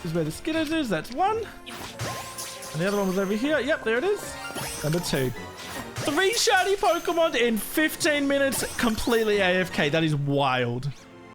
is where the Skitters is. That's 1. And the other one was over here. Yep, there it is. Number 2. 3 shiny Pokemon in 15 minutes, completely AFK. That is wild.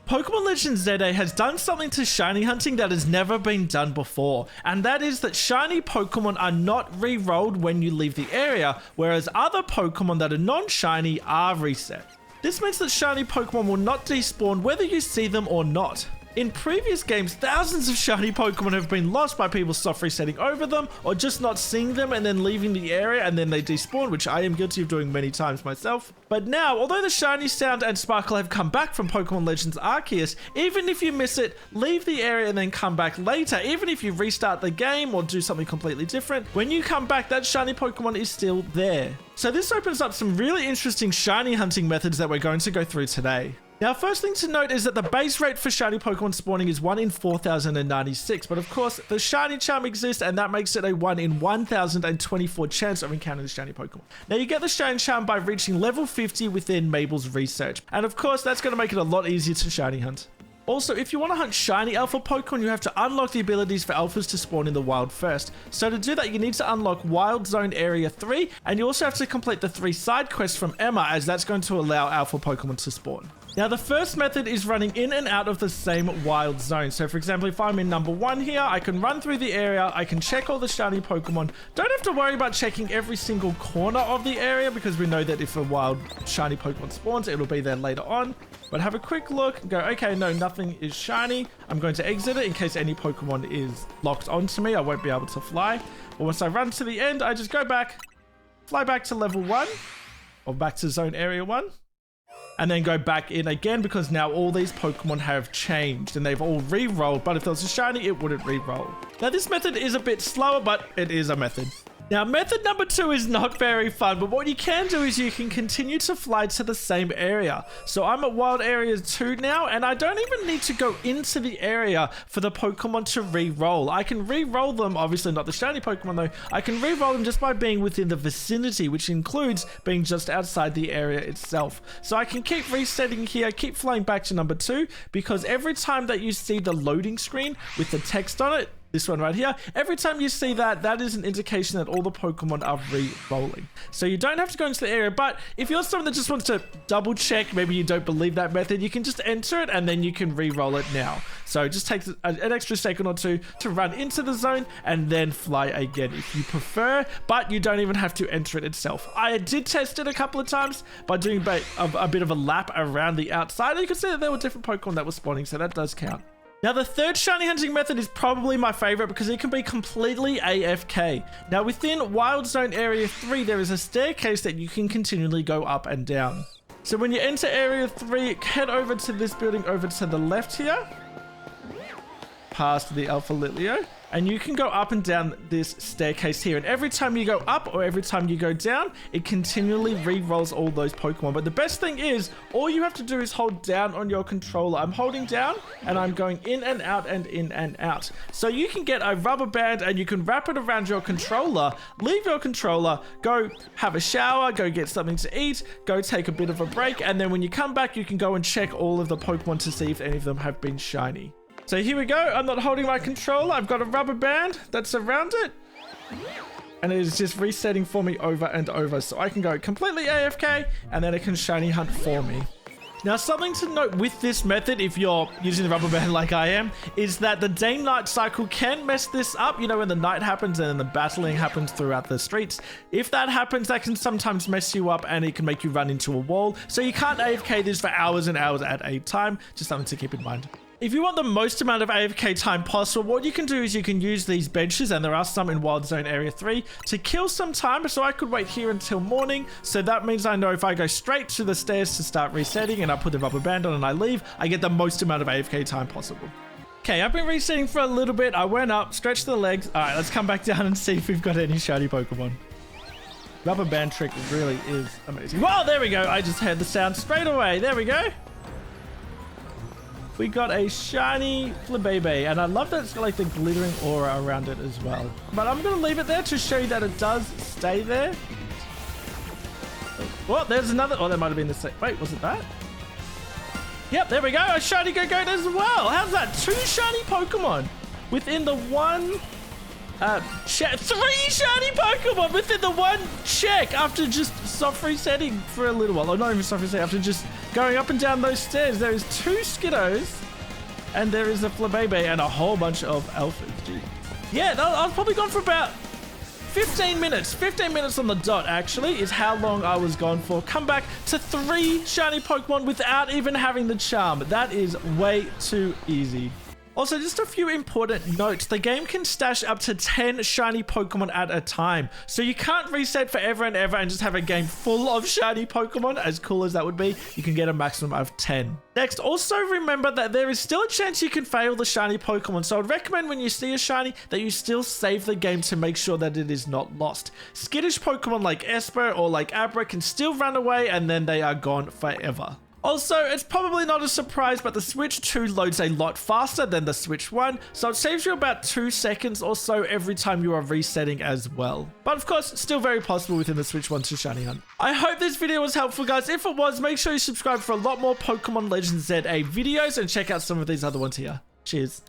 Pokémon Legends Z-A has done something to shiny hunting that has never been done before, and that is that shiny Pokemon are not re-rolled when you leave the area, whereas other Pokemon that are non-shiny are reset. This means that shiny Pokemon will not despawn whether you see them or not. In previous games, thousands of shiny Pokemon have been lost by people soft resetting over them or just not seeing them and then leaving the area and then they despawn, which I am guilty of doing many times myself. But now, although the shiny sound and sparkle have come back from Pokémon Legends Arceus, even if you miss it, leave the area and then come back later, even if you restart the game or do something completely different, when you come back, that shiny Pokemon is still there. So this opens up some really interesting shiny hunting methods that we're going to go through today. Now, first thing to note is that the base rate for shiny Pokemon spawning is 1 in 4,096, but of course, the shiny charm exists and that makes it a 1 in 1,024 chance of encountering the shiny Pokemon. Now, you get the shiny charm by reaching level 50 within Mabel's research, and of course, that's going to make it a lot easier to shiny hunt. Also, if you want to hunt shiny alpha Pokemon, you have to unlock the abilities for alphas to spawn in the wild first. So to do that, you need to unlock Wild Zone Area 3, and you also have to complete the 3 side quests from Emma, as that's going to allow alpha Pokemon to spawn. Now, the first method is running in and out of the same wild zone. So, for example, if I'm in number 1 here, I can run through the area, I can check all the shiny Pokemon. Don't have to worry about checking every single corner of the area because we know that if a wild shiny Pokemon spawns, it'll be there later on. But have a quick look and go, okay, no, nothing is shiny. I'm going to exit it in case any Pokemon is locked onto me. I won't be able to fly. But once I run to the end, I just go back, fly back to level 1 or back to zone area 1. And then go back in again because now all these Pokemon have changed and they've all re-rolled. But if there was a shiny, it wouldn't re-roll. Now, this method is a bit slower, but it is a method. Now, method number 2 is not very fun, but what you can do is you can continue to fly to the same area. So I'm at Wild Area 2 now, and I don't even need to go into the area for the Pokemon to re-roll. I can re-roll them, obviously not the shiny Pokemon though, I can re-roll them just by being within the vicinity, which includes being just outside the area itself. So I can keep resetting here, keep flying back to number 2, because every time that you see the loading screen with the text on it, this one right here, every time you see that, that is an indication that all the Pokemon are re-rolling. So you don't have to go into the area, but if you're someone that just wants to double check, maybe you don't believe that method, you can just enter it and then you can re-roll it now. So it just takes an extra second or 2 to run into the zone and then fly again if you prefer, but you don't even have to enter it itself. I did test it a couple of times by doing a bit of a lap around the outside, and you can see that there were different Pokemon that were spawning, so that does count. Now, the third shiny hunting method is probably my favorite because it can be completely AFK. Now, within Wild Zone Area 3, there is a staircase that you can continually go up and down. So when you enter Area 3, head over to this building over to the left here, past the Alpha Litleo, and you can go up and down this staircase here. And every time you go up or every time you go down, it continually re-rolls all those Pokemon. But the best thing is, all you have to do is hold down on your controller. I'm holding down and I'm going in and out and in and out. So you can get a rubber band and you can wrap it around your controller, leave your controller, go have a shower, go get something to eat, go take a bit of a break. And then when you come back, you can go and check all of the Pokemon to see if any of them have been shiny. So here we go. I'm not holding my controller. I've got a rubber band that's around it. And it is just resetting for me over and over. So I can go completely AFK and then it can shiny hunt for me. Now, something to note with this method, if you're using the rubber band like I am, is that the day-night cycle can mess this up. You know, when the night happens and then the battling happens throughout the streets. If that happens, that can sometimes mess you up and it can make you run into a wall. So you can't AFK this for hours and hours at a time. Just something to keep in mind. If you want the most amount of AFK time possible, what you can do is you can use these benches, and there are some in Wild Zone Area 3, to kill some time. So I could wait here until morning. So that means I know if I go straight to the stairs to start resetting and I put the rubber band on and I leave, I get the most amount of AFK time possible. Okay, I've been resetting for a little bit. I went up, stretched the legs. All right, let's come back down and see if we've got any shiny Pokemon. Rubber band trick really is amazing. Whoa, there we go. I just heard the sound straight away. There we go. We got a shiny Flabébé, and I love that it's got like the glittering aura around it as well. But I'm going to leave it there to show you that it does stay there. Oh, there's another. Oh, that might have been the same. Wait, was it that? Yep, there we go. A shiny Go-Goat as well. How's that? 2 shiny Pokemon. within the one... 3 shiny Pokemon within the one check after just soft resetting for a little while. Or not even soft resetting, after just going up and down those stairs. There is 2 Skiddos, and there is a Flabebe and a whole bunch of Alphas. Jeez. Yeah, I was probably gone for about 15 minutes. 15 minutes on the dot, actually, is how long I was gone for. Come back to 3 shiny Pokemon without even having the charm. That is way too easy. Also, just a few important notes. The game can stash up to 10 shiny Pokemon at a time. So you can't reset forever and ever and just have a game full of shiny Pokemon. As cool as that would be, you can get a maximum of 10. Next, also remember that there is still a chance you can fail the shiny Pokemon. So I'd recommend when you see a shiny that you still save the game to make sure that it is not lost. Skittish Pokemon like Esper or like Abra can still run away and then they are gone forever. Also, it's probably not a surprise, but the Switch 2 loads a lot faster than the Switch 1, so it saves you about 2 seconds or so every time you are resetting as well. But of course, still very possible within the Switch 1 to shiny hunt. I hope this video was helpful, guys. If it was, make sure you subscribe for a lot more Pokémon Legends Z-A videos and check out some of these other ones here. Cheers.